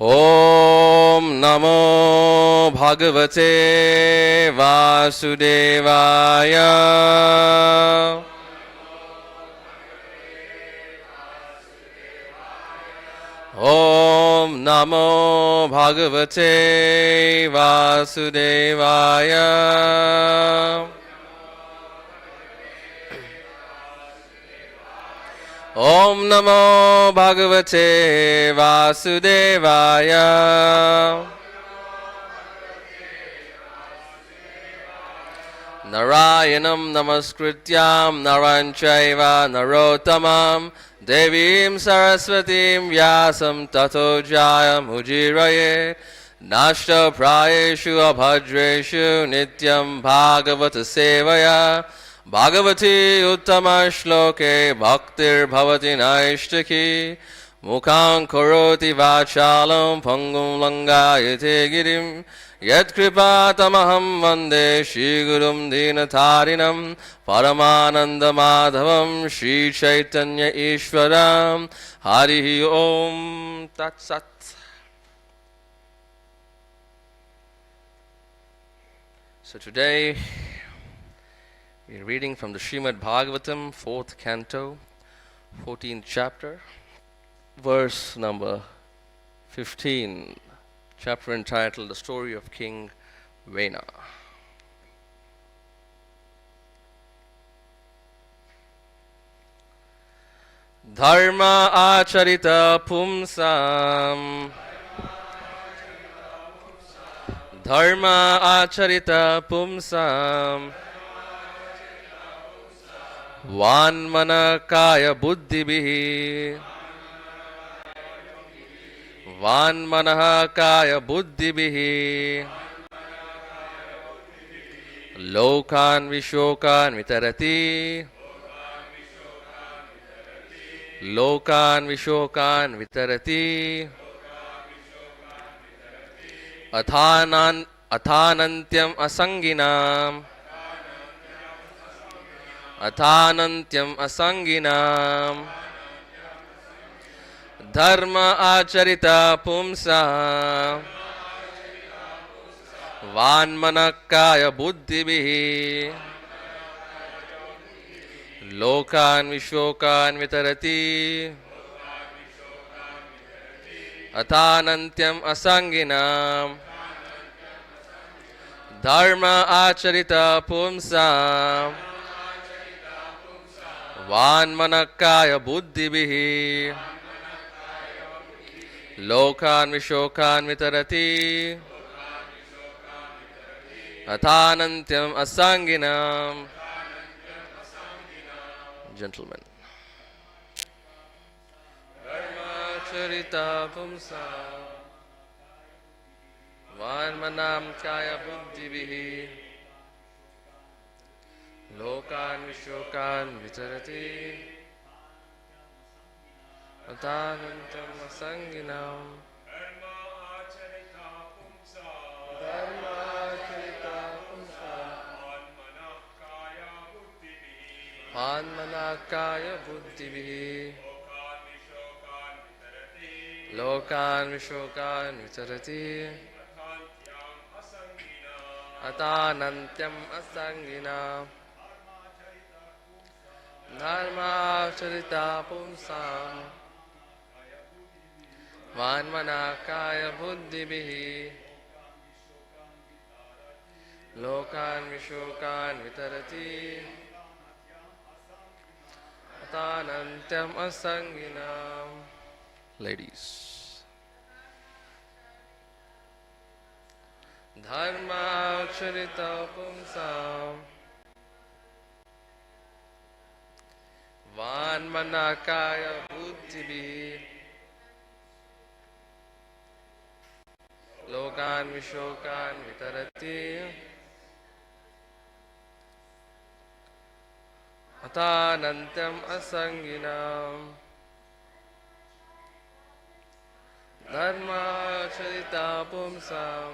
ॐ नमो भगवते वासुदेवाय। ॐ नमो भगवते वासुदेवाय। ॐ नमो भगवते वासुदेवाय। नारायणं नमस्कृत्यां नरं चैव नरोत्तमं देवीं सरस्वतीं व्यासं ततो जयमुदीरये। नष्टप्रायेषु अभद्रेषु नित्यं भागवत सेवया भागवती उत्तमश्लोके भक्तिर्भवति नैष्टिकी। मुखां करोति वाचालं पङ्गुं लङ्घयते गिरिं यत्कृपातमहं वन्दे श्रीगुरुं दीनतारिणं परमानन्दमाधवं श्रीचैतन्य ईश्वरं। हरिः ओं तत्सत्। So today we are reading from the Srimad Bhagavatam, 4th canto, 14th chapter, verse number 15, chapter entitled The Story of King Vena. Dharma acharita pumsam, Dharma acharita pumsam, Vanmana kaya buddhibhi, Vanmanaha kaya buddhibhi, Lokan vishokan vitarati, Lokan vishokan vitarati, Athanantyam asanginam, Athanantyam asanginam, Dharma acharita pumsa, Vanmanakaya buddhibhi, Lokan vishokan vitarati, Athanantyam asanginam, Dharma acharita pumsa, Vanmanakaya buddhibhi, Lokan vishokan vitarati, Athanantyam asanginam. Gentlemen. Dharma charita pumsa, Vanmanam kaya buddhibhi, Lokan vishokan vitarati, Athanantyam asanginam. Dharma charita pumsa, Vanmanakaya buddhibhi, Lokan vishokan vitarati, Athanantyam asanginam. Dharma charita pumsam, Vanmanakaya buddhibhi, Lokan vishokan vitarati, Athanantyam asanginam. Ladies. Dharma charita pumsam, Vanmanakaya buddhibhi, Lokan vishokan vitarati, Athanantyam asanginam. Dharma charita pumsam,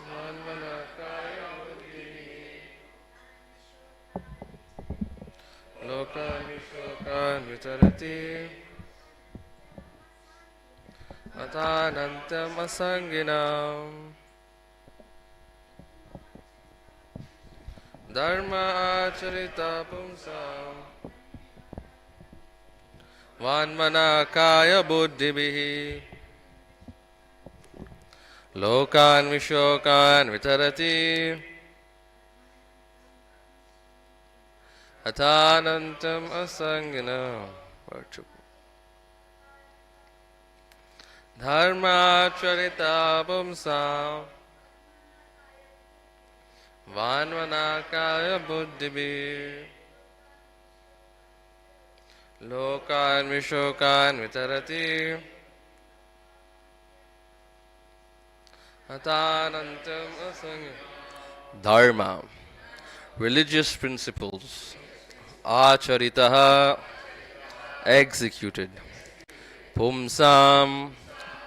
Vanmanakaya buddhibhi, Lokan vishokan vitarati, Athanantam asanginam Dharma acharita pumsam Vanmana kaya buddhibhi Lokan vishokan vitarati Athanantam asanginam Dharma charita pumsam Vanmanakaya buddhibhi Lokan vishokan vitarati Athanantam asanginam Dharma, religious principles, acharitaha, executed, pumsam,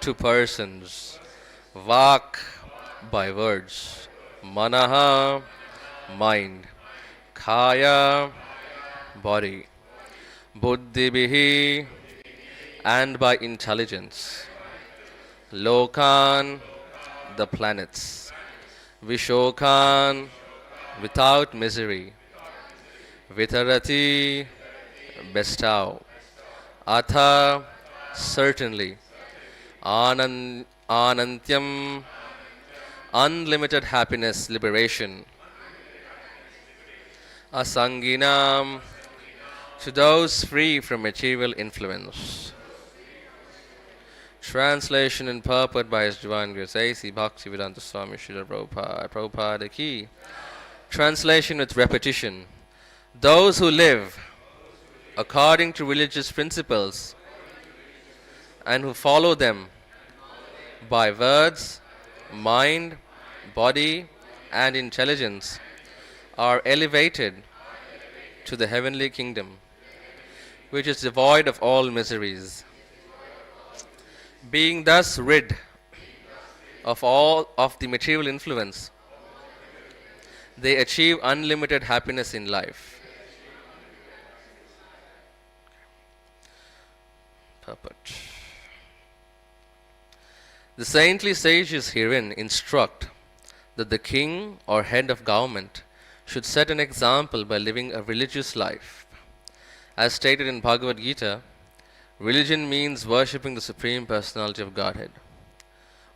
to persons, vak, by words, manaha, mind, kaya, body, buddhibihi, and by intelligence, lokan, the planets, vishokan, without misery, vitarati, bestow, atha, certainly, anantyam, unlimited happiness, liberation, asanginam, to those free from material influence. Translation and purport by His Divine Grace A.C. Bhaktivedanta Swami Srila Prabhupada. Prabhupada Ki. Translation with repetition. Those who live according to religious principles and who follow them by words, mind, body, and intelligence are elevated to the heavenly kingdom, which is devoid of all miseries. Being thus rid of all of the material influence, they achieve unlimited happiness in life. Purport. The saintly sages herein instruct that the king or head of government should set an example by living a religious life. As stated in Bhagavad Gita, religion means worshipping the Supreme Personality of Godhead.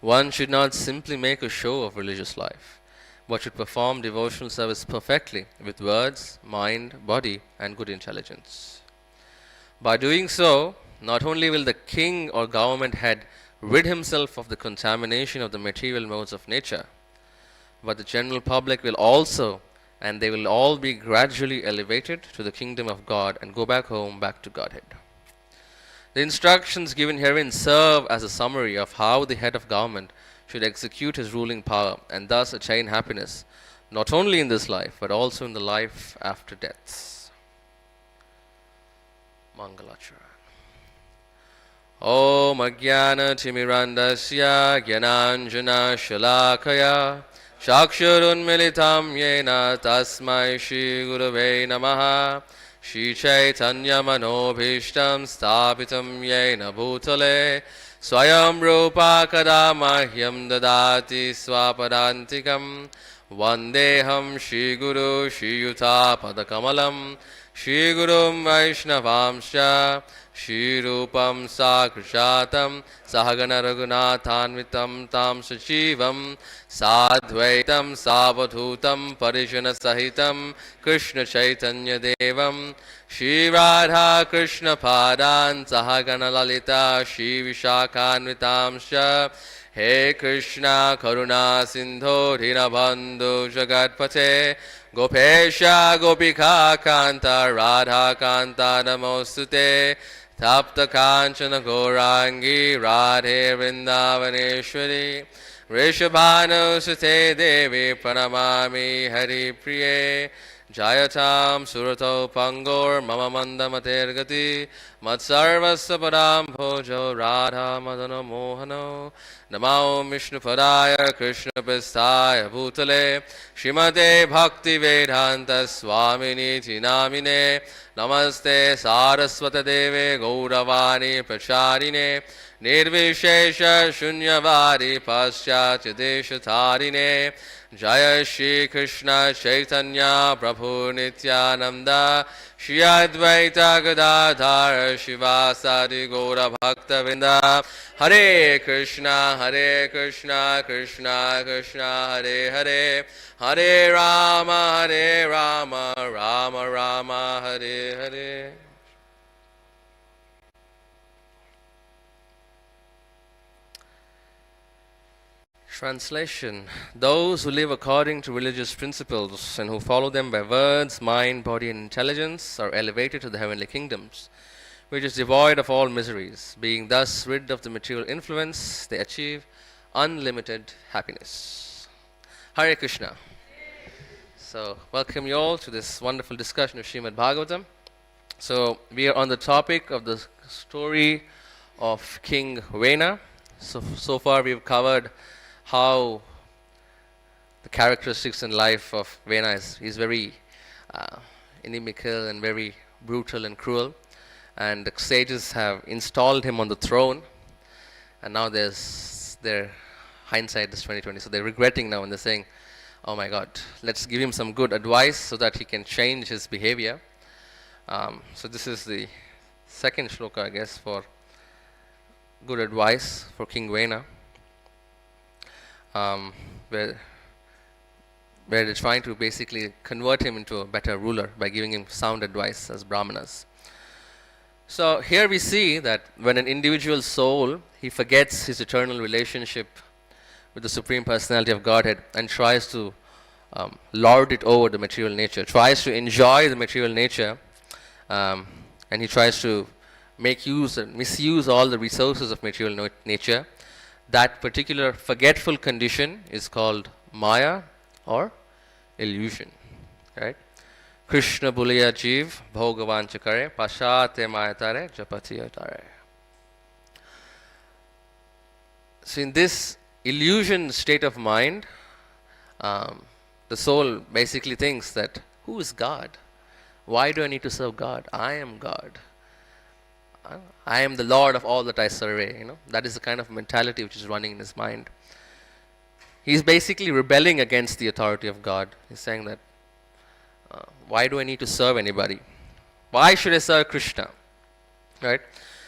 One should not simply make a show of religious life, but should perform devotional service perfectly with words, mind, body, and good intelligence. By doing so, not only will the king or government head rid himself of the contamination of the material modes of nature, but the general public will also, and they will all be gradually elevated to the kingdom of God and go back home, back to Godhead. The instructions given herein serve as a summary of how the head of government should execute his ruling power and thus attain happiness, not only in this life, but also in the life after death. Mangalachara. Om Ajnana Timirandasya Gyananjana Shalakaya Shakshurunmilitam Yena Tasmai Shri Gurave Namaha Shri Chaitanya Manobhishtam Sthapitam Yena Bhutale Swayam Rupa Kadamahyam Dadati Swapadantikam Vandeham Shri Guru Shri Yuta Padakamalam Shri Gurum Vaishnavamsha Shri Rupam Sakrishatam Sahagana Raghunathanvitam Tam Sachivam Sadvaitam Savadhutam Parijana Sahitam Krishna Chaitanya Devam Shri Radha Krishna Padan Sahagana Lalita Shri Vishakhanvitamsha He Krishna Karuna Sindho Dhinabandhu Jagatpate Gopesha Gopika Kanta Radha Kanta Namostute Tapta Kanchana Gaurangi Radhe Vrindavaneshwari Rishabhanu Sute Devi Pranamami Hari Priye Jayatam surato pangor mama mandamatergati matsarvasya padam bhojo radha madana mohano namao vishnu padaya krishna pistaya bhutale shrimate bhakti vedanta swamini namine namaste saraswata deve gauravani pracharine nirvishesha shunyavadi paschatya deshatharine Jaya Shri Krishna Chaitanya Prabhu Nityananda Shri Advaita Gadadhar Shivasadi Gaura Bhakta Vrinda Hare Krishna Krishna Krishna Hare Hare Hare Rama Rama Rama Hare Hare. Translation: Those who live according to religious principles and who follow them by words, mind, body, and intelligence are elevated to the heavenly kingdoms, which is devoid of all miseries. Being thus rid of the material influence, they achieve unlimited happiness. Hare Krishna. So, welcome you all to this wonderful discussion of Srimad Bhagavatam. So, we are on the topic of the story of King Vena. So far we've covered how the characteristics in life of Vena is. He's very inimical and very brutal and cruel, and the sages have installed him on the throne, and now their hindsight is 2020, so they're regretting now, and they're saying, oh my god, let's give him some good advice so that he can change his behavior. So this is the second shloka, I guess, for good advice for King Vena. Where they're trying to basically convert him into a better ruler by giving him sound advice as brahmanas. So here we see that when an individual soul, he forgets his eternal relationship with the Supreme Personality of Godhead and tries to lord it over the material nature, tries to enjoy the material nature, and he tries to make use and misuse all the resources of material nature. That particular forgetful condition is called Maya or illusion, right? Krishna Buliya Jeev Bhogavan Chakare Pashate Mayatare Japatiyatare. So in this illusion state of mind, the soul basically thinks that, who is God? Why do I need to serve God? I am God. I am the Lord of all that I survey. That is the kind of mentality which is running in his mind. He's basically rebelling against the authority of God. He's saying that, why do I need to serve anybody? Why should I serve Krishna? Right?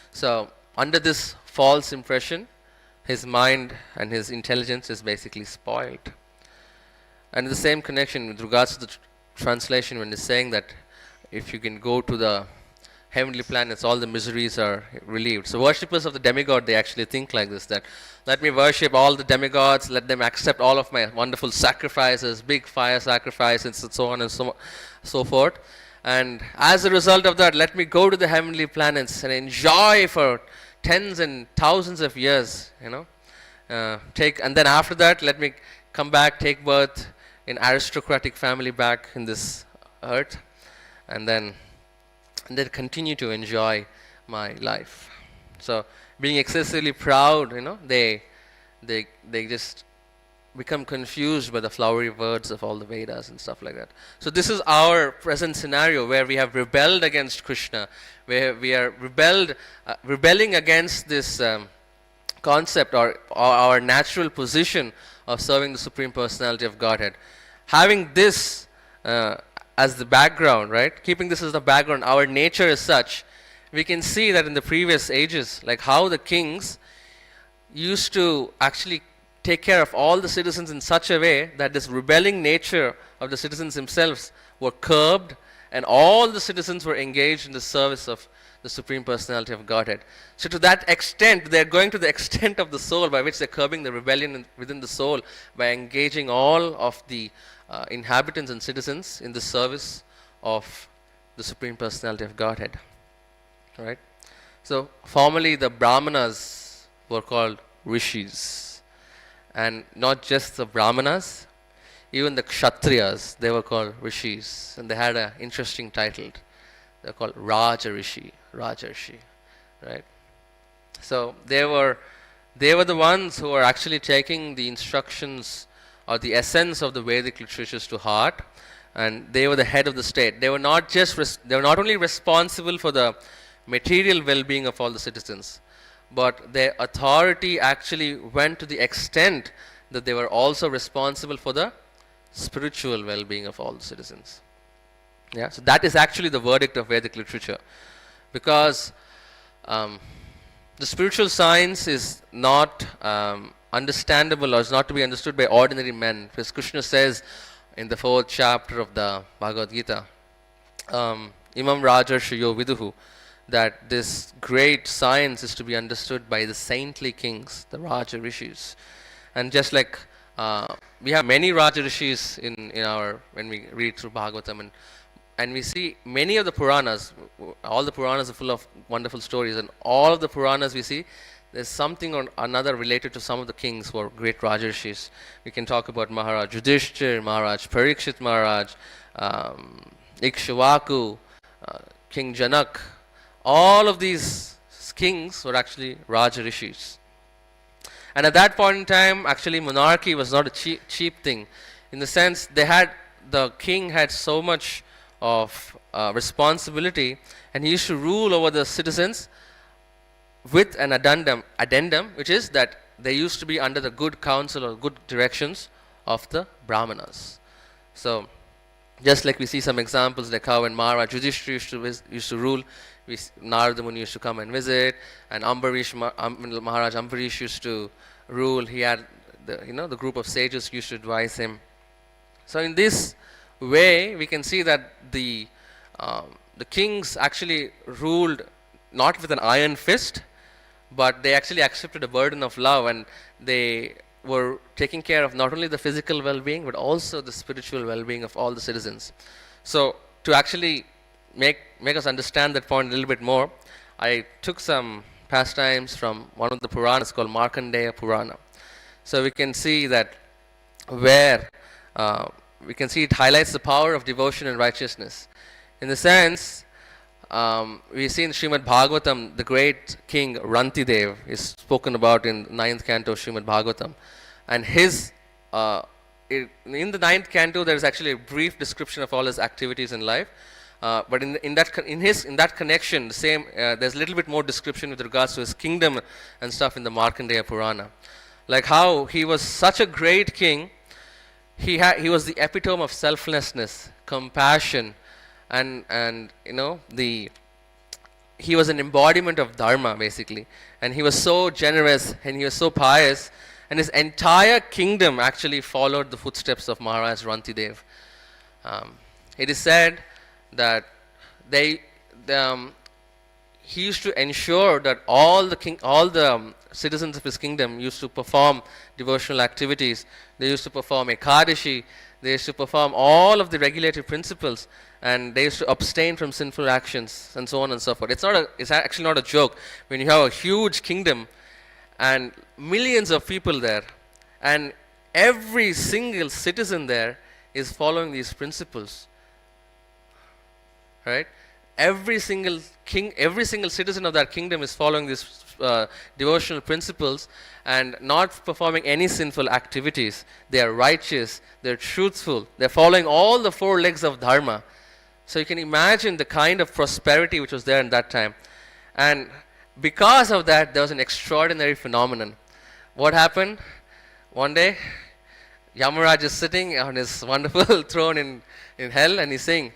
So, under this false impression, his mind and his intelligence is basically spoiled. And in the same connection with regards to the translation, when it's saying that if you can go to the heavenly planets, all the miseries are relieved. So worshippers of the demigod, they actually think like this, that let me worship all the demigods, let them accept all of my wonderful sacrifices, big fire sacrifices, and so on and so forth. And as a result of that, let me go to the heavenly planets and enjoy for tens and thousands of years, and then after that, let me come back, take birth in aristocratic family back in this earth, and then continue to enjoy my life. So being excessively proud, they just become confused by the flowery words of all the Vedas and stuff like that. So this is our present scenario where we have rebelled against Krishna, where we are rebelling against this concept or our natural position of serving the Supreme Personality of Godhead. Having this as the background, right? Keeping this as the background, our nature is such, we can see that in the previous ages, like how the kings used to actually take care of all the citizens in such a way that this rebelling nature of the citizens themselves were curbed, and all the citizens were engaged in the service of the Supreme Personality of Godhead. So to that extent, they're going to the extent of the soul by which they're curbing the rebellion within the soul by engaging all of the inhabitants and citizens in the service of the Supreme Personality of Godhead. Right? So formerly the Brahmanas were called rishis, and not just the Brahmanas, Even the Kshatriyas, they were called rishis, and they had an interesting title. They're called Raja Rishi, Rajarshi, right? So they were the ones who were actually taking the instructions or the essence of the Vedic literatures to heart, and they were the head of the state. They were not just they were not only responsible for the material well-being of all the citizens, but their authority actually went to the extent that they were also responsible for the spiritual well-being of all the citizens. Yeah, so that is actually the verdict of Vedic literature, because the spiritual science is not understandable, or is not to be understood by ordinary men. Because Krishna says in the 4th chapter of the Bhagavad Gita, Imam Rajarshayo Viduhu, that this great science is to be understood by the saintly kings, the Raja Rishis. And just like we have many Raja Rishis in our, when we read through Bhagavatam, and we see many of the Puranas, all the Puranas are full of wonderful stories, and all of the Puranas we see, there's something or another related to some of the kings who are great Rajarshis. We can talk about Maharaj Yudhishthir, Maharaj Parikshit Maharaj, Ikshvaku, King Janak. All of these kings were actually Rajarishis. And at that point in time, actually monarchy was not a cheap thing, in the sense the king had so much of responsibility, and he used to rule over the citizens with an addendum, which is that they used to be under the good counsel or good directions of the Brahmanas. So just like we see some examples, like how when Maharaj Yudhishthira used to rule, Narada Muni used to come and visit, and Maharaj Ambarish used to rule. He had the group of sages used to advise him. So in this way, we can see that the kings actually ruled not with an iron fist, but they actually accepted a burden of love, and they were taking care of not only the physical well-being, but also the spiritual well-being of all the citizens. So to actually make us understand that point a little bit more, I took some pastimes from one of the Puranas called Markandeya Purana. So we can see that where we can see it highlights the power of devotion and righteousness. In the sense, we see in Srimad Bhagavatam, the great king Rantidev is spoken about in 9th canto Srimad Bhagavatam. And in the 9th canto, there is actually a brief description of all his activities in life. But in that connection, there's a little bit more description with regards to his kingdom and stuff in the Markandeya Purana. Like how he was such a great king. He was the epitome of selflessness, compassion, and he was an embodiment of dharma, basically. And he was so generous, and he was so pious, and his entire kingdom actually followed the footsteps of Maharaj Rantidev. It is said that he used to ensure that all the citizens of his kingdom used to perform devotional activities. They used to perform Ekadashi. They used to perform all of the regulative principles, and they used to abstain from sinful actions, and so on and so forth. It's actually not a joke. When you have a huge kingdom and millions of people there, and every single citizen there is following these principles, right? Every single citizen of that kingdom is following these devotional principles and not performing any sinful activities. They are righteous, they're truthful, they're following all the 4 legs of dharma. So you can imagine the kind of prosperity which was there in that time. And because of that, there was an extraordinary phenomenon. What happened? One day, Yamaraj is sitting on his wonderful throne in hell, and he's saying,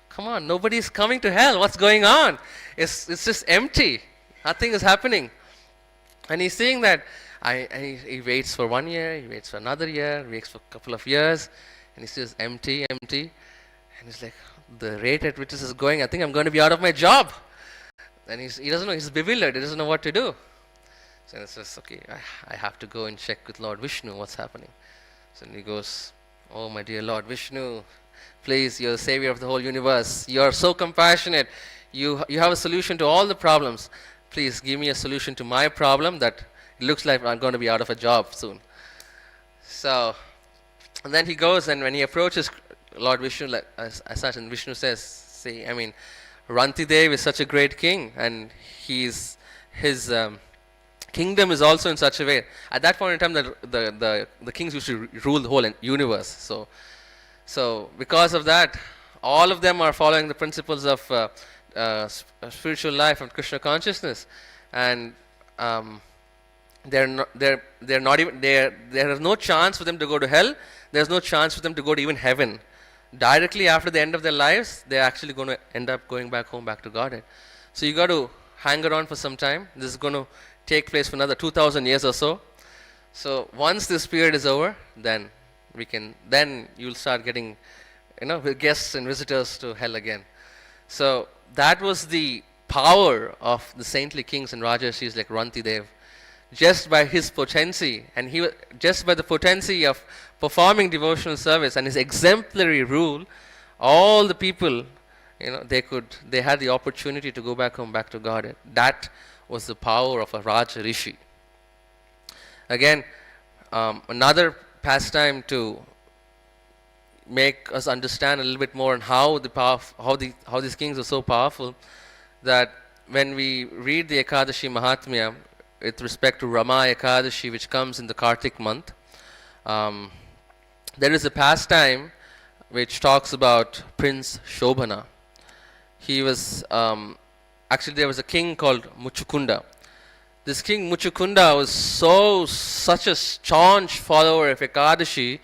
"Come on, nobody's coming to hell. What's going on? It's just empty. Nothing is happening." And he's saying that he waits for 1 year, he waits for another year, he waits for a couple of years, and he says, empty. And he's like, the rate at which this is going, I think I'm going to be out of my job. And he doesn't know, he's bewildered, he doesn't know what to do. So he says, okay, I have to go and check with Lord Vishnu what's happening. So he goes, "Oh my dear Lord Vishnu, please, you're the savior of the whole universe. You're so compassionate. You have a solution to all the problems. Please give me a solution to my problem that it looks like I'm going to be out of a job soon." So And then he goes, and when he approaches Lord Vishnu, like as such, and Vishnu says, "See, I mean, Rantidev is such a great king, and his kingdom is also in such a way." At that point in time, the kings used to rule the whole universe. So because of that, all of them are following the principles of spiritual life and Krishna consciousness, and they're not even there is no chance for them to go to hell. There's no chance for them to go to even heaven. Directly after the end of their lives, they're actually going to end up going back home, back to Godhead. So you got to hang around for some time. This is going to take place for another 2,000 years or so. So once this period is over, then you'll start getting, guests and visitors to hell again. So that was the power of the saintly kings and Rajarshis like Rantidev. Just by his potency, and just by the potency of performing devotional service and his exemplary rule, all the people, they had the opportunity to go back home, back to God. That was the power of a Raj Rishi. Again, another pastime to make us understand a little bit more on how these kings are so powerful, that when we read the Ekadashi Mahatmya with respect to Rama Ekadashi, which comes in the Kartik month, there is a pastime which talks about Prince Shobhana. He was actually, there was a king called Muchukunda. This king Muchukunda was such a staunch follower of Ekadashi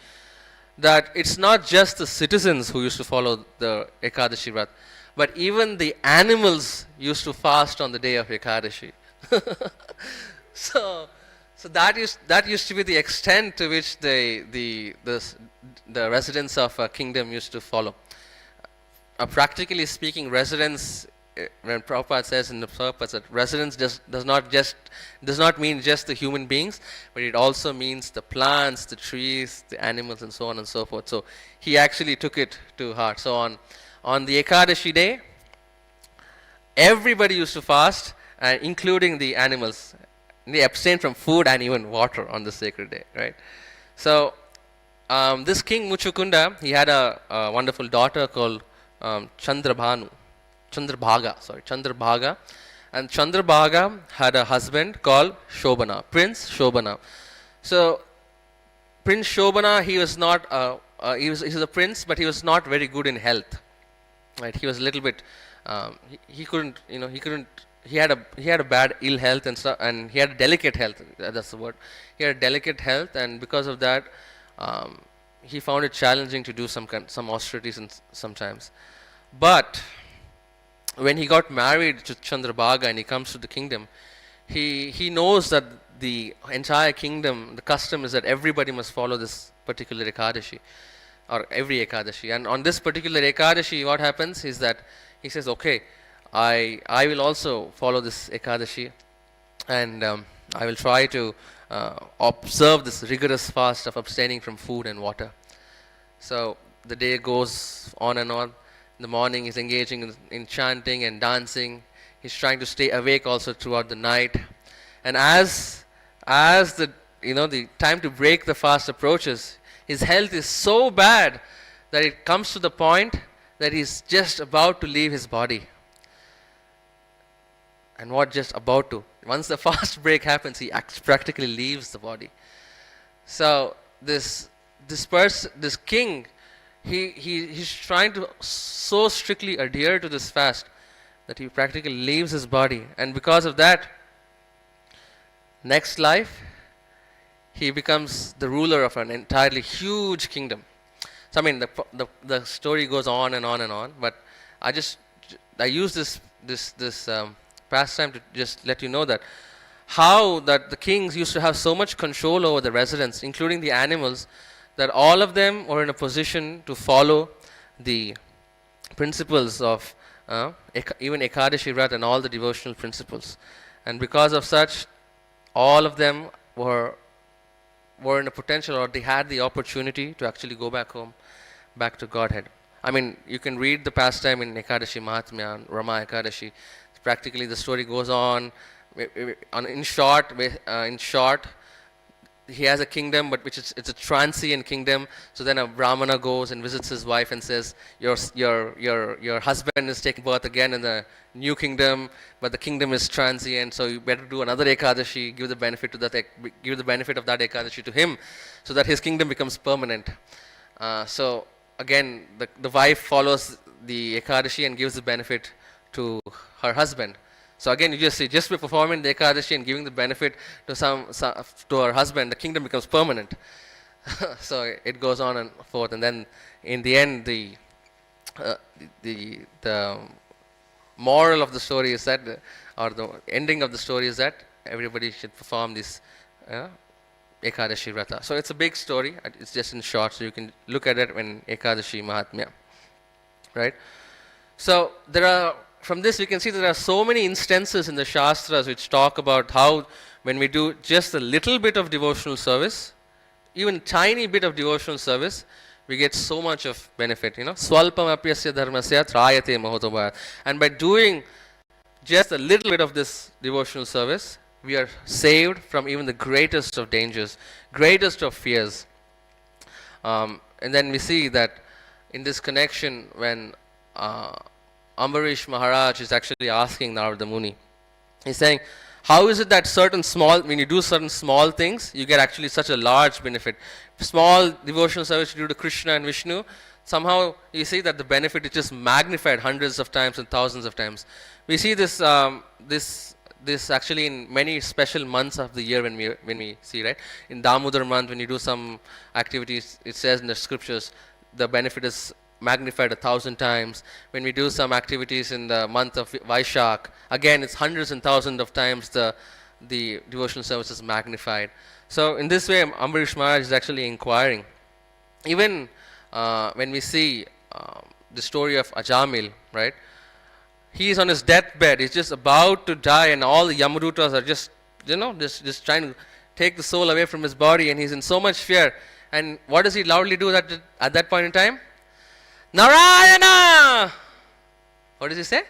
that it's not just the citizens who used to follow the Ekadashi Vrat, but even the animals used to fast on the day of Ekadashi. So that used to be the extent to which the residents of a kingdom used to follow. Practically speaking, residents, when Prabhupada says in the Prabhupada that residents does not mean just the human beings, but it also means the plants, the trees, the animals, and so on and so forth. So he actually took it to heart. So on the Ekadashi day, everybody used to fast, including the animals. They abstained from food and even water on the sacred day, right? So this king Muchukunda, he had a wonderful daughter called Chandrabhaga. And Chandrabhaga had a husband called Shobhana, Prince Shobhana. So Prince Shobhana, he was a prince, but he was not very good in health. Right? He was a little bit he had a bad ill health and he had delicate health. That's the word. He had delicate health, and because of that, he found it challenging to do some austerities sometimes. But when he got married to Chandrabhaga and he comes to the kingdom, he knows that the entire kingdom, the custom is that everybody must follow this particular Ekadashi, or every Ekadashi. And on this particular Ekadashi, what happens is that he says, okay, I will also follow this Ekadashi, and I will try to observe this rigorous fast of abstaining from food and water. So the day goes on and on. In the morning, he's engaging in chanting and dancing. He's trying to stay awake also throughout the night. And as the time to break the fast approaches, his health is so bad that it comes to the point that he's just about to leave his body. And what just about to? Once the fast break happens, he practically leaves the body. So this king, he's trying to so strictly adhere to this fast that he practically leaves his body. And because of that, next life, he becomes the ruler of an entirely huge kingdom. So I mean, the story goes on and on and on. But I use this pastime to just let you know that how that the kings used to have so much control over the residents, including the animals, that all of them were in a position to follow the principles of even Ekadashi Vrat and all the devotional principles. And because of such, all of them were in a potential, or they had the opportunity to actually go back home, back to Godhead. I mean, you can read the pastime in Ekadashi Mahatmya and Rama Ekadashi. Practically, the story goes on. In short, he has a kingdom, but it's a transient kingdom. So then a Brahmana goes and visits his wife and says, your husband is taking birth again in the new kingdom, but the kingdom is transient. So you better do another Ekadashi, give the benefit to that, give the benefit of that Ekadashi to him, so that his kingdom becomes permanent. So again, the wife follows the Ekadashi and gives the benefit to her husband. So again, you just see, just by performing the Ekadashi and giving the benefit to to her husband, the kingdom becomes permanent. So it goes on and forth, and then in the end, the moral of the story is that, or the ending of the story is that everybody should perform this Ekadashi Vrata. So it's a big story. It's just in short, so you can look at it when Ekadashi Mahatmya, right? So from this we can see that there are so many instances in the Shastras which talk about how when we do just a little bit of devotional service, even tiny bit of devotional service, we get so much of benefit. Swalpam apyasya dharmasya trayate mahotobhaya. And by doing just a little bit of this devotional service, we are saved from even the greatest of dangers, greatest of fears. And then we see that in this connection, when Ambarish Maharaj is actually asking Narada Muni, he's saying, how is it that when you do certain small things, you get actually such a large benefit? Small devotional service you do to Krishna and Vishnu, somehow you see that the benefit is just magnified hundreds of times and thousands of times. We see this actually in many special months of the year when we see, right? In Damodar month, when you do some activities, it says in the scriptures, the benefit is magnified 1,000 times. When we do some activities in the month of Vaishak, again it's hundreds and thousands of times the devotional service is magnified. So in this way, Ambarish Maharaj is actually inquiring. Even when we see the story of Ajamil, right? He is on his deathbed. He's just about to die, and all the Yamadutas are just trying to take the soul away from his body, and he's in so much fear. And what does he loudly do at that point in time? Narayana! What does he say?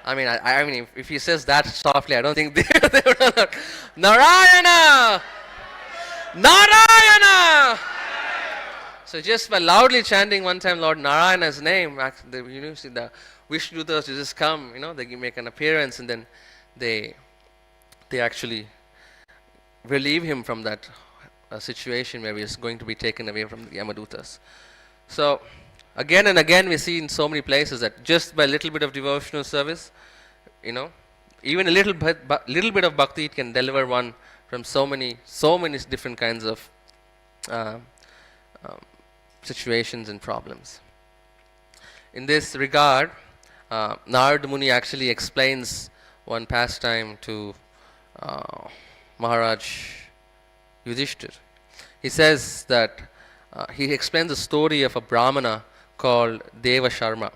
Narayana. I mean, if he says that softly, I don't think they would know. Narayana! Narayana! So just by loudly chanting one time Lord Narayana's name, see the Vishnudutas just come, they make an appearance, and then they actually relieve him from that situation where he is going to be taken away from the Yamadutas. So again and again we see in so many places that just by a little bit of devotional service, even a little bit of bhakti, it can deliver one from so many different kinds of situations and problems. In this regard, Narada Muni actually explains one pastime to Maharaj Yudhishthir. He says that he explains the story of a Brahmana called Deva Sharma.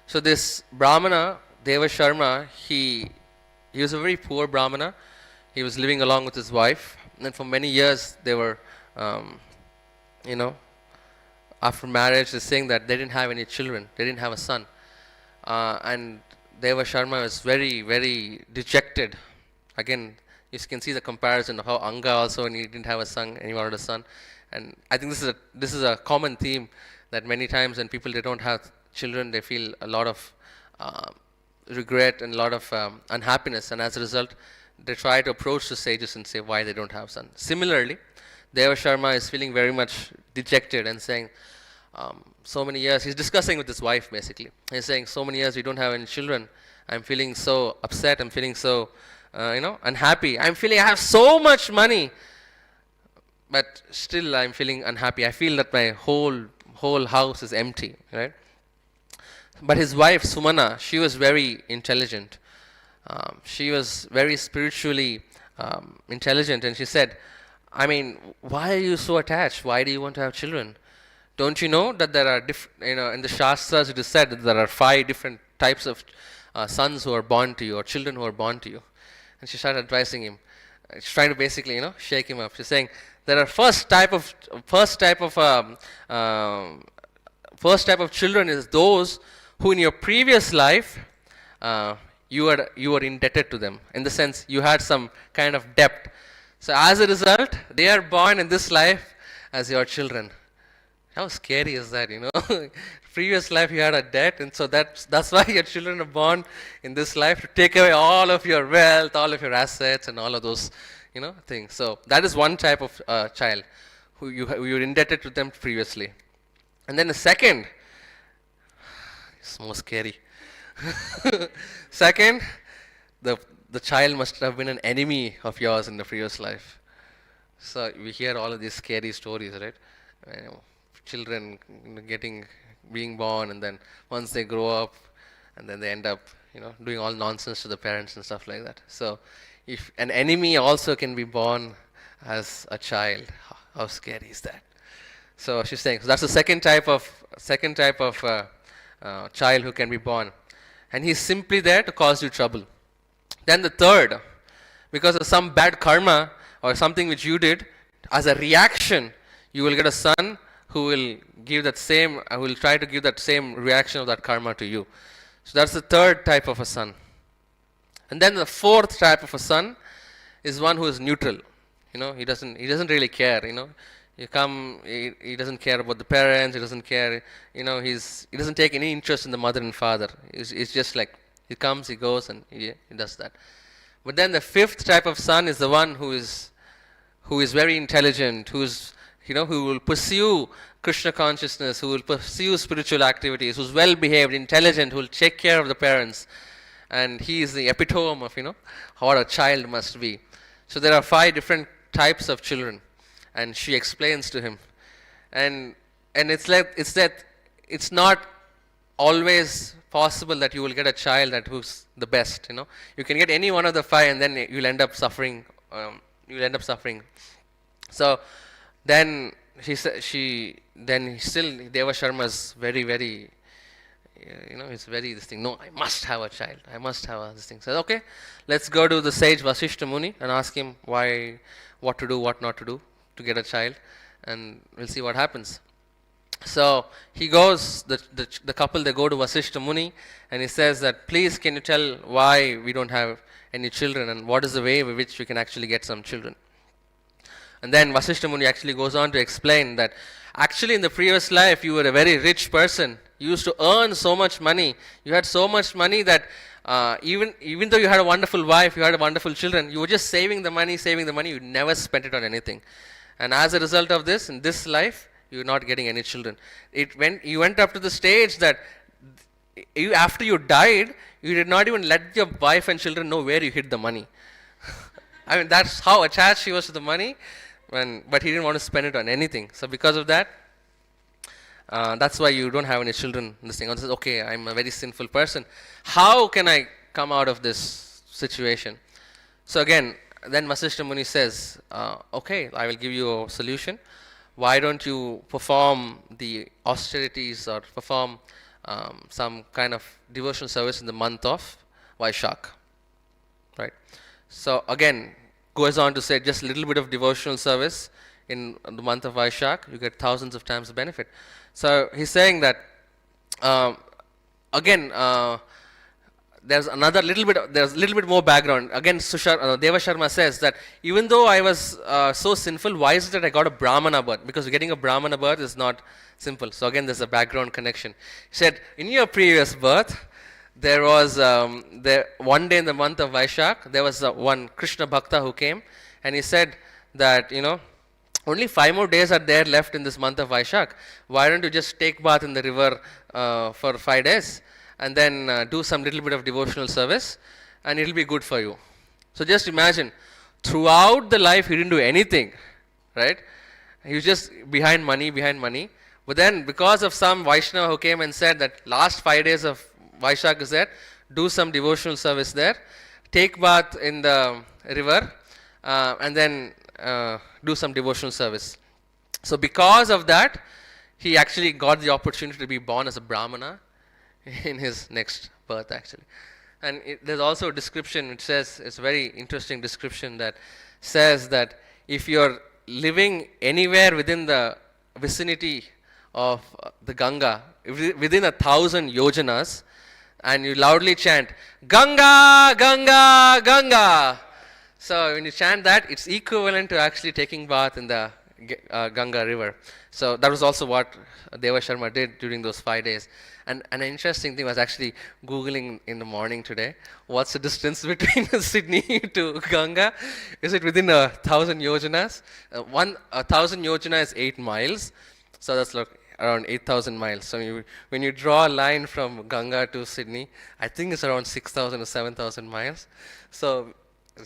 So this Brahmana, Deva Sharma, he was a very poor Brahmana. He was living along with his wife, and for many years they were, after marriage, they're saying that they didn't have any children, they didn't have a son. And Deva Sharma was very, very dejected. Again, you can see the comparison of how Anga also, and he didn't have a son, and he wanted a son. And I think this is a common theme, that many times when people, they don't have children, they feel a lot of regret and a lot of unhappiness, and as a result, they try to approach the sages and say why they don't have son. Similarly, Deva Sharma is feeling very much dejected and saying, so many years, he's discussing with his wife basically. He's saying, so many years we don't have any children. I'm feeling so upset. I'm feeling so, unhappy. I'm feeling I have so much money, but still I'm feeling unhappy. I feel that my whole house is empty, right? But his wife Sumana, she was very intelligent. She was very spiritually intelligent, and she said, why are you so attached? Why do you want to have children? Don't you know that there are in the Shastras it is said that there are 5 different types of sons who are born to you, or children who are born to you? And she started advising him. She's trying to basically, shake him up. She's saying there are first type of children is those who in your previous life you were indebted to them, in the sense you had some kind of debt. So as a result, they are born in this life as your children. How scary is that, Previous life you had a debt, and so that's why your children are born in this life to take away all of your wealth, all of your assets, and all of those, things. So that is one type of child who you're indebted to them previously. And then the second, it's more scary. Second, the child must have been an enemy of yours in the previous life. So we hear all of these scary stories, right? Children being born, and then once they grow up, and then they end up, doing all nonsense to the parents and stuff like that. So if an enemy also can be born as a child, how scary is that? So she's saying, so that's the second type of child who can be born, and he's simply there to cause you trouble. Then the third, because of some bad karma or something which you did, as a reaction, you will get a son who will who will try to give that same reaction of that karma to you. So that's the third type of a son. And then the fourth type of a son is one who is neutral. He doesn't really care. You come, he doesn't care about the parents. He doesn't care. He doesn't take any interest in the mother and father. It's just like he comes, he goes, and he does that. But then the fifth type of son is the one who is very intelligent, who will pursue Krishna consciousness, who will pursue spiritual activities, who's well behaved, intelligent, who will take care of the parents. And he is the epitome of, what a child must be. So there are 5 different types of children, and she explains to him. And it's not always possible that you will get a child who's the best, You can get any one of the 5, and then you'll end up suffering. So then Deva Sharma is very, very, it's very this thing. No, I must have a child. I must have this thing. So okay, let's go to the sage Vasishta Muni and ask him what to do, what not to do to get a child, and we'll see what happens. So he goes, the couple, they go to Vasishta Muni, and he says that, please can you tell why we don't have any children, and what is the way by which we can actually get some children. And then Vasishta Muni actually goes on to explain that actually in the previous life you were a very rich person. You used to earn so much money. You had so much money that even though you had a wonderful wife, you had wonderful children, you were just saving the money, you never spent it on anything. And as a result of this, in this life, you're not getting any children. You went up to the stage that after you died, you did not even let your wife and children know where you hid the money. I mean, that's how attached he was to the money, but he didn't want to spend it on anything. So because of that, that's why you don't have any children in this thing. And says, okay, I'm a very sinful person. How can I come out of this situation? So again, then Vasishta Muni says, okay, I will give you a solution. Why don't you perform the austerities or perform some kind of devotional service in the month of Vaishak, right? So again, goes on to say just a little bit of devotional service in the month of Vaishak, you get thousands of times the benefit. So he's saying that there's a little bit more background. Again, Deva Sharma says that even though I was so sinful, why is it that I got a Brahmana birth? Because getting a Brahmana birth is not simple. So again, there's a background connection. He said, in your previous birth, there was one day in the month of Vaishak, there was one Krishna Bhakta who came, and he said that, only 5 more days are there left in this month of Vaishak. Why don't you just take bath in the river for 5 days, and then do some little bit of devotional service, and it'll be good for you. So just imagine, throughout the life he didn't do anything, right? He was just behind money. But then because of some Vaishnava who came and said that last 5 days of Vaishak is there, do some devotional service there, take bath in the river, and then do some devotional service. So because of that, he actually got the opportunity to be born as a Brahmana in his next birth actually. And there's also a description which says, it's a very interesting description that says that if you're living anywhere within the vicinity of the Ganga, within 1,000 yojanas, and you loudly chant, Ganga, Ganga, Ganga. So when you chant that, it's equivalent to actually taking bath in the Ganga river. So that was also what Deva Sharma did during those 5 days. And an interesting thing was actually Googling in the morning today. What's the distance between Sydney to Ganga? Is it within 1,000 yojanas? 1,000 yojana is 8 miles. So that's like around 8,000 miles. So when you draw a line from Ganga to Sydney, I think it's around 6,000 or 7,000 miles. So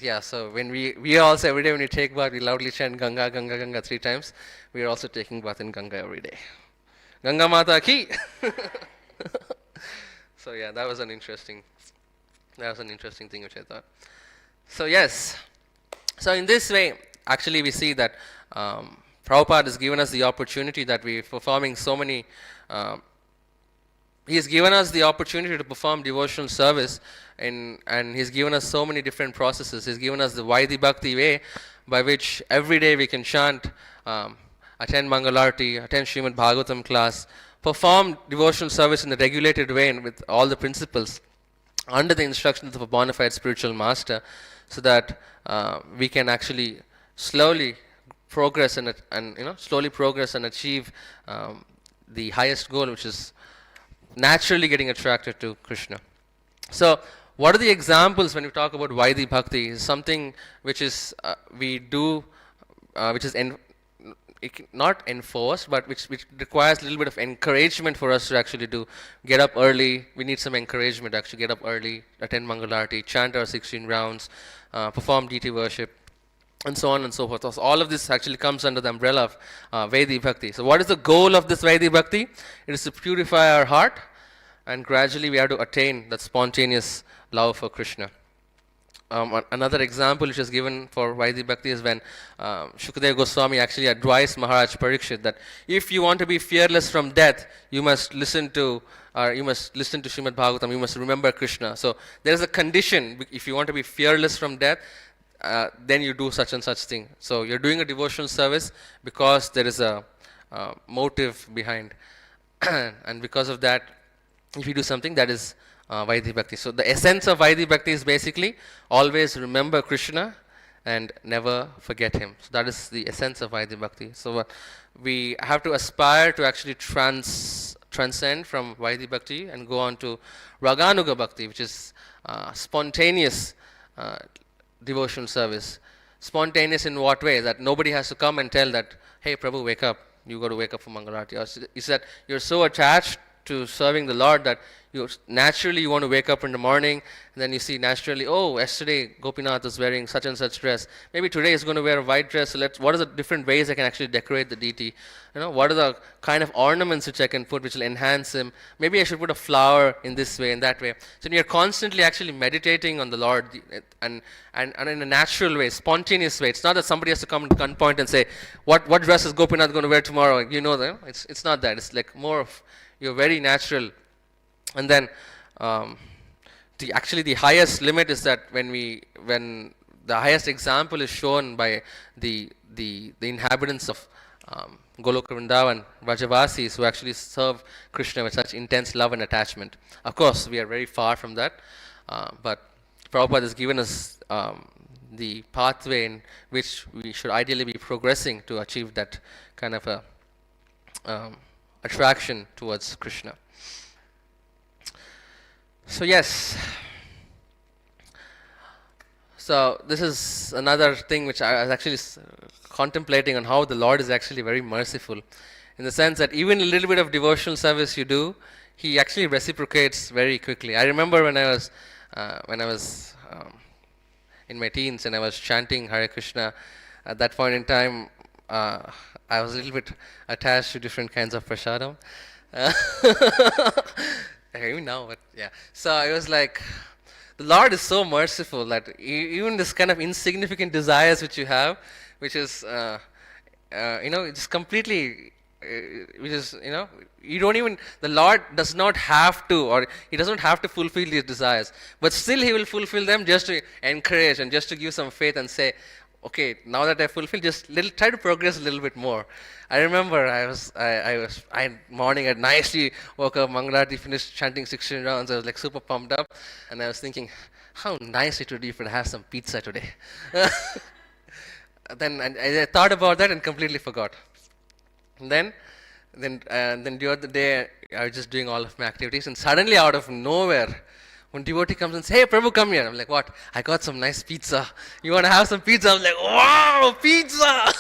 yeah, so when we also every day when we take bath, we loudly chant Ganga, Ganga, Ganga 3 times. We are also taking bath in Ganga every day. Ganga Mata ki. So yeah, that was an interesting thing which I thought. So yes, so in this way, actually we see that Prabhupada has given us the opportunity that we're performing so many. He has given us the opportunity to perform devotional service, and He's given us so many different processes. He's given us the Vaidhi Bhakti way by which every day we can chant, attend Mangalarti, attend Srimad Bhagavatam class, perform devotional service in a regulated way and with all the principles under the instructions of a bona fide spiritual master, so that we can actually slowly progress and slowly progress and achieve the highest goal, which is naturally getting attracted to Krishna. So, what are the examples when we talk about Vaidhi Bhakti? Is something which is we do, which is not enforced, but which requires a little bit of encouragement for us to actually do. Get up early. We need some encouragement to actually get up early, attend Mangalarti, chant our 16 rounds, perform deity worship, and so on and so forth. So all of this actually comes under the umbrella of Vaidhi Bhakti. So what is the goal of this Vaidhi Bhakti? It is to purify our heart, and gradually we have to attain that spontaneous love for Krishna. Another example which is given for Vaidhi Bhakti is when Shukadeva Goswami actually advised Maharaj Parikshit that if you want to be fearless from death, you must listen to Srimad Bhagavatam, you must remember Krishna. So there is a condition. If you want to be fearless from death, then you do such and such thing. So you're doing a devotional service because there is a motive behind, and because of that, if you do something, that is Vaidhi Bhakti. So the essence of Vaidhi Bhakti is basically always remember Krishna and never forget him. So that is the essence of Vaidhi Bhakti. So we have to aspire to actually transcend from Vaidhi Bhakti and go on to Raganuga Bhakti, which is spontaneous devotional service. Spontaneous in what way? That nobody has to come and tell that, hey Prabhu, wake up, you got to wake up for Mangalarti. Or is that you're so attached to serving the Lord that you want to wake up in the morning, and then you see naturally, oh, yesterday Gopinath was wearing such and such dress. Maybe today he's going to wear a white dress. So what are the different ways I can actually decorate the deity? What are the kind of ornaments which I can put which will enhance him? Maybe I should put a flower in this way and that way. So you're constantly actually meditating on the Lord, and in a natural way, spontaneous way. It's not that somebody has to come at gunpoint and say, what dress is Gopinath going to wear tomorrow? It's not that. It's like more of you're very natural. And then the highest limit is that when the highest example is shown by the inhabitants of Goloka Vrindavan, Vrajavasis, who actually serve Krishna with such intense love and attachment. Of course, we are very far from that, but Prabhupada has given us the pathway in which we should ideally be progressing to achieve that kind of a attraction towards Krishna. So yes, so this is another thing which I was actually contemplating on, how the Lord is actually very merciful, in the sense that even a little bit of devotional service you do, He actually reciprocates very quickly. I remember when I was in my teens and I was chanting Hare Krishna. At that point in time, I was a little bit attached to different kinds of prasadam. Even now, but yeah. So I was like, the Lord is so merciful that even this kind of insignificant desires which you have, which is, it's completely, which is, you don't even, the Lord does not have to, or He doesn't have to fulfill these desires, but still He will fulfill them just to encourage and just to give some faith and say, okay, now that I fulfilled, just try to progress a little bit more. I remember morning I nicely woke up, Mangalati finished chanting 16 rounds. I was like super pumped up, and I was thinking, how nice it would be if I have some pizza today. Then I thought about that and completely forgot. And then the other day, I was just doing all of my activities, and suddenly, out of nowhere, one devotee comes and says, "Hey, Prabhu, come here." I'm like, "What? I got some nice pizza. You want to have some pizza?" I'm like, "Wow, pizza!"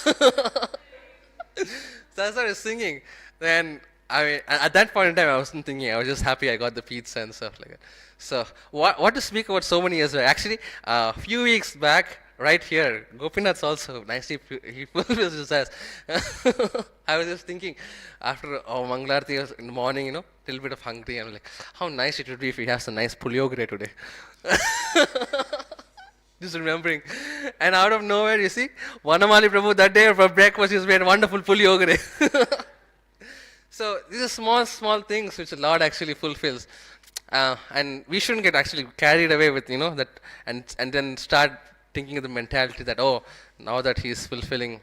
So I started singing. Then, I mean, at that point in time, I wasn't thinking. I was just happy I got the pizza and stuff like that. So, what to speak about so many years back? Actually, a few weeks back, right here, Gopinath's also nicely he fulfills his ass. I was just thinking, after Mangalarti was in the morning, little bit of hungry. I'm like, how nice it would be if we have some nice puliogre today. Just remembering. And out of nowhere, you see, Vanamali Prabhu that day for breakfast he's made wonderful puliogre. So these are small things which the Lord actually fulfills. And we shouldn't get actually carried away with, that, and then start thinking of the mentality that, oh, now that he's fulfilling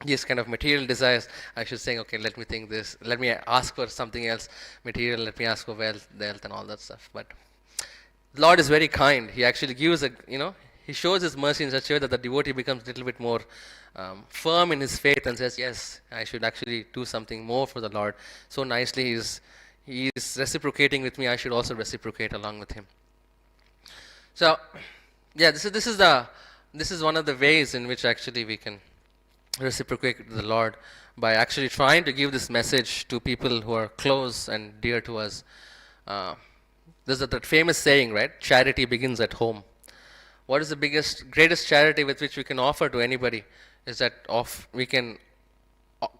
these kind of material desires, I should say, okay, let me think this, let me ask for something else material, let me ask for wealth and all that stuff. But the Lord is very kind. He actually gives he shows his mercy in such a way that the devotee becomes a little bit more firm in his faith and says, yes, I should actually do something more for the Lord. So nicely he is reciprocating with me, I should also reciprocate along with him. So, yeah, this is one of the ways in which actually we can reciprocate to the Lord, by actually trying to give this message to people who are close and dear to us. There's that famous saying, right? Charity begins at home. What is the greatest charity with which we can offer to anybody is that we can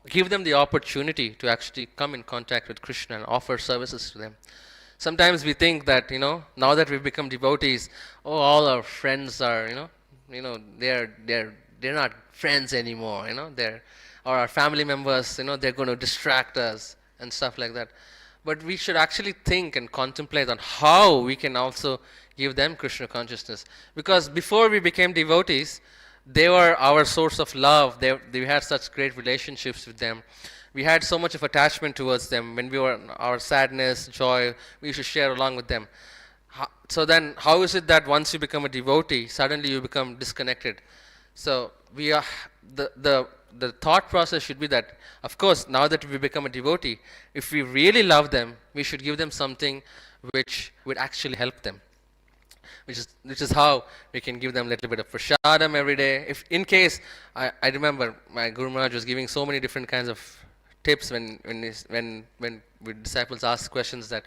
give them the opportunity to actually come in contact with Krishna and offer services to them. Sometimes we think that, now that we've become devotees, all our friends are, they're not friends anymore, or our family members, they're going to distract us and stuff like that. But we should actually think and contemplate on how we can also give them Krishna consciousness. Because before we became devotees, they were our source of love. We had such great relationships with them. We had so much of attachment towards them. When we were our sadness, joy, we used to share along with them. So then, how is it that once you become a devotee, suddenly you become disconnected? So we are the thought process should be that, of course, now that we become a devotee, if we really love them, we should give them something which would actually help them. Which is how we can give them a little bit of prasadam every day. If in case, I remember my Guru Maharaj was giving so many different kinds of tips when disciples ask questions that,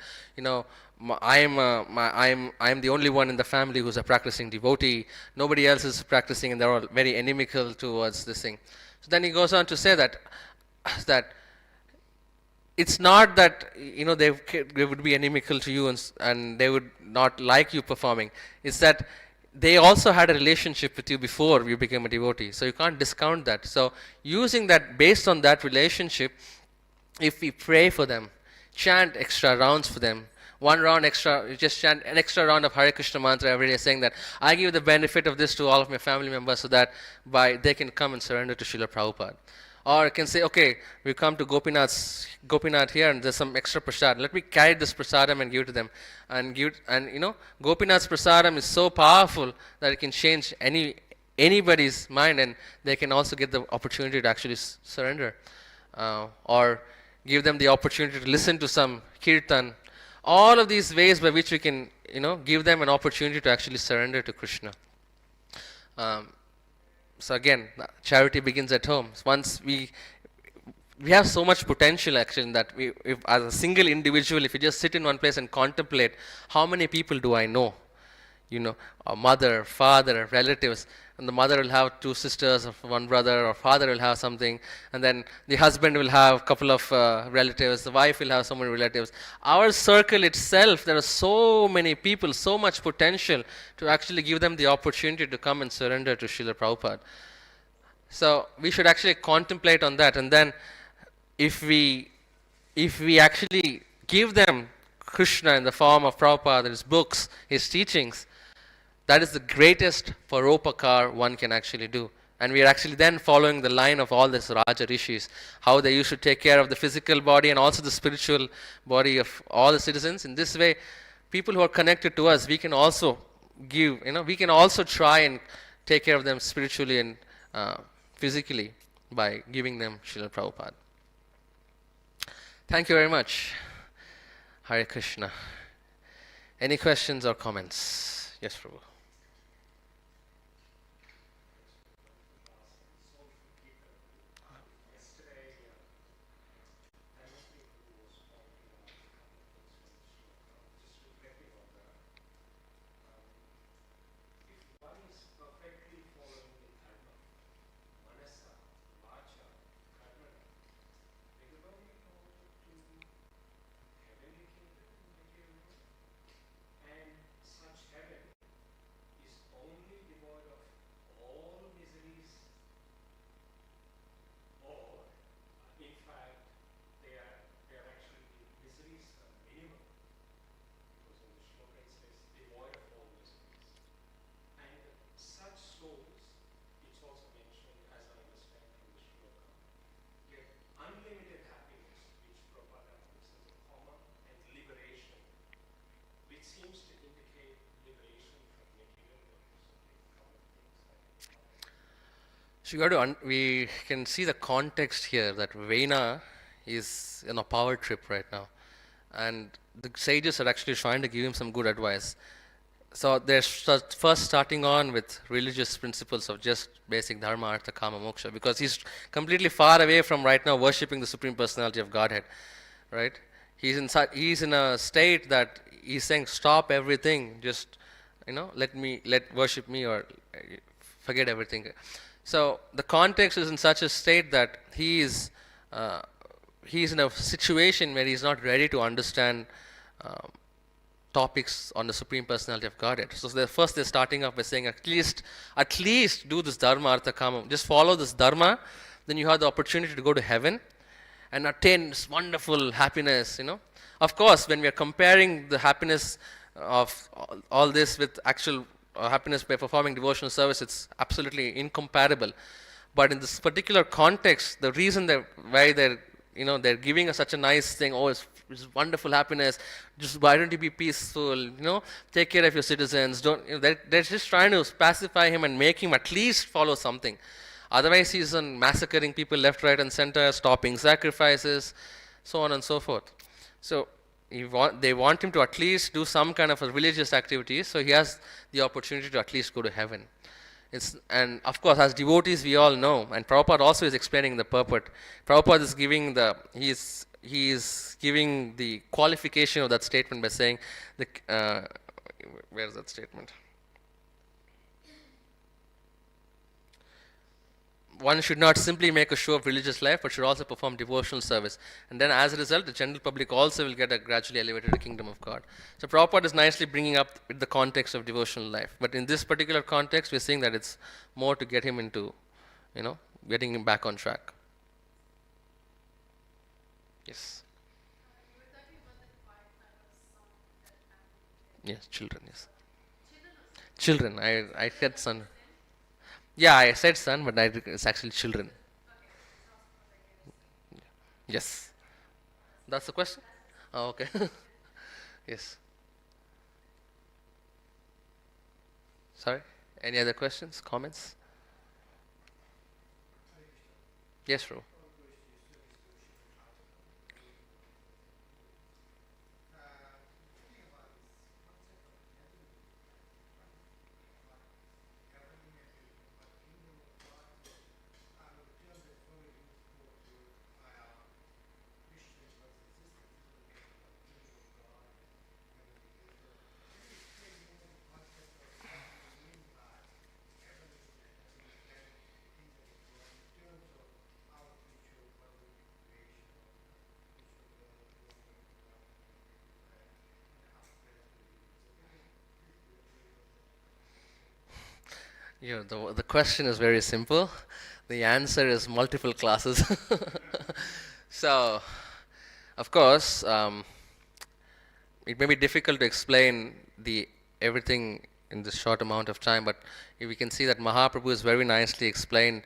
I'm the only one in the family who's a practicing devotee. Nobody else is practicing, and they're all very inimical towards this thing. So then he goes on to say that it's not that they would be inimical to you and they would not like you performing. It's that they also had a relationship with you before you became a devotee. So you can't discount that. So using that, based on that relationship, if we pray for them, chant extra rounds for them, one round extra, you just chant an extra round of Hare Krishna mantra every day, saying that I give the benefit of this to all of my family members so that they can come and surrender to Srila Prabhupada. Or I can say, okay, we come to Gopinath here, and there's some extra prasad. Let me carry this prasadam and give it to them. And Gopinath's prasadam is so powerful that it can change anybody's mind, and they can also get the opportunity to actually surrender. Or give them the opportunity to listen to some kirtan. All of these ways by which we can, give them an opportunity to actually surrender to Krishna. So again, charity begins at home. Once we have so much potential actually in that if as a single individual, if you just sit in one place and contemplate, how many people do I know? A mother, father, relatives, and the mother will have two sisters or one brother, or father will have something, and then the husband will have a couple of relatives, the wife will have so many relatives. Our circle itself, there are so many people, so much potential to actually give them the opportunity to come and surrender to Srila Prabhupada. So we should actually contemplate on that, and then if we actually give them Krishna in the form of Prabhupada, his books, his teachings, that is the greatest paropakar one can actually do. And we are actually then following the line of all these Raja Rishis, how they used to take care of the physical body and also the spiritual body of all the citizens. In this way, people who are connected to us, we can also give, we can also try and take care of them spiritually and physically by giving them Srila Prabhupada. Thank you very much. Hare Krishna. Any questions or comments? Yes, Prabhu. So you got to we can see the context here that Vena is in a power trip right now, and the sages are actually trying to give him some good advice. So they're first starting on with religious principles of just basic dharma, artha, kama, moksha, because he's completely far away from right now worshipping the Supreme Personality of Godhead, right? He's in a state that he's saying stop everything, just let worship me or forget everything. So the context is in such a state that he's in a situation where he's not ready to understand topics on the Supreme Personality of Godhead. So they're starting off by saying at least do this dharma, artha, kama. Just follow this dharma, then you have the opportunity to go to heaven and attain this wonderful happiness. Of course, when we are comparing the happiness of all this with actual happiness by performing devotional service, it's absolutely incomparable. But in this particular context, the reason why they're giving us such a nice thing, it's wonderful happiness, just why don't you be peaceful, take care of your citizens, they're just trying to pacify him and make him at least follow something. Otherwise he's on massacring people left, right and center, stopping sacrifices, so on and so forth. So they want him to at least do some kind of a religious activity, so he has the opportunity to at least go to heaven. And of course, as devotees, we all know, and Prabhupada also is explaining the purport. Prabhupada is giving he is giving the qualification of that statement by saying, where is that statement? One should not simply make a show of religious life, but should also perform devotional service. And then as a result, the general public also will get gradually elevated to the kingdom of God. So Prabhupada is nicely bringing up the context of devotional life. But in this particular context, we're seeing that it's more to get him into, getting him back on track. Yes. You were talking about the 5 types of Yes, children, yes. Children, I said son. Yeah, I said son, but it's actually children. Yes. That's the question? Oh, okay. Yes. Sorry? Any other questions, comments? Yes, Ru. The question is very simple. The answer is multiple classes. So, of course, it may be difficult to explain everything in this short amount of time, but we can see that Mahaprabhu is very nicely explained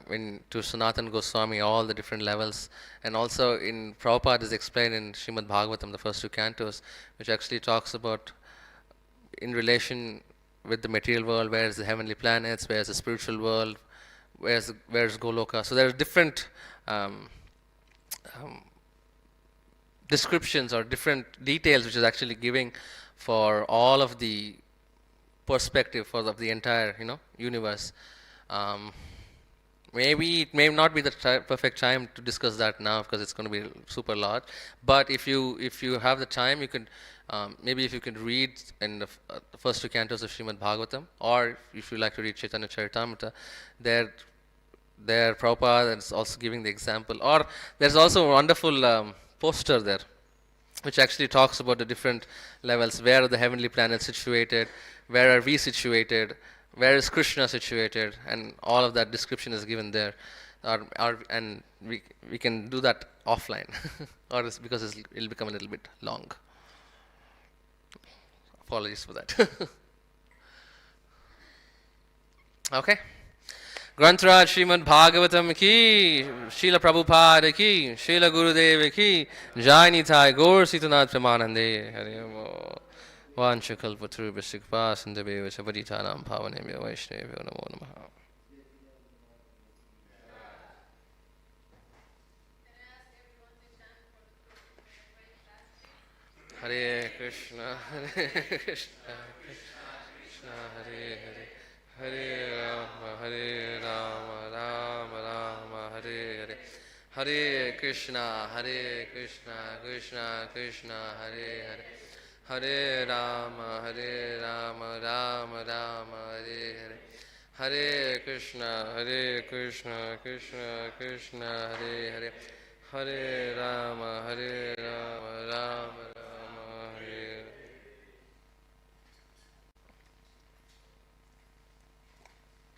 in to Sanatan Goswami all the different levels, and also in Prabhupada is explained in Srimad Bhagavatam, the first two cantos, which actually talks about in relation with the material world, where is the heavenly planets, where is the spiritual world, where's Goloka. So there are different um, um, descriptions or different details which is actually giving for all of the perspective for the entire universe. Um, Maybe it may not be the perfect time to discuss that now because it's going to be super large. But if you have the time, you could maybe if you could read in the first two cantos of Srimad Bhagavatam, or if you like to read Chaitanya Charitamrita, there Prabhupada is also giving the example. Or there's also a wonderful poster there which actually talks about the different levels. Where are the heavenly planets situated? Where are we situated? Where is Krishna situated? And all of that description is given there. And we can do that offline, or because it'll become a little bit long. Apologies for that. Okay. ग्रंथराज Shrimad Bhagavatam की शील प्रभुपाद की शील गुरुदेव की जय निताय गौर सीतनाथ प्रेमानंदे हरे वांशकल्पतरुभ्यश्च कृपा सिन्धुभ्यो च पतितानां पावनेभ्यो वैष्णवेभ्यो नमो नमः. Hare Krishna, Hare Krishna, Krishna Hare Hare, Hare Rama, Rama Rama, Hare Hare. Hare Krishna, Krishna Krishna, Hare Hare. Hare Rama, Rama Rama, Hare Hare. Hare Krishna, Krishna Krishna, Hare Hare. Hare Rama,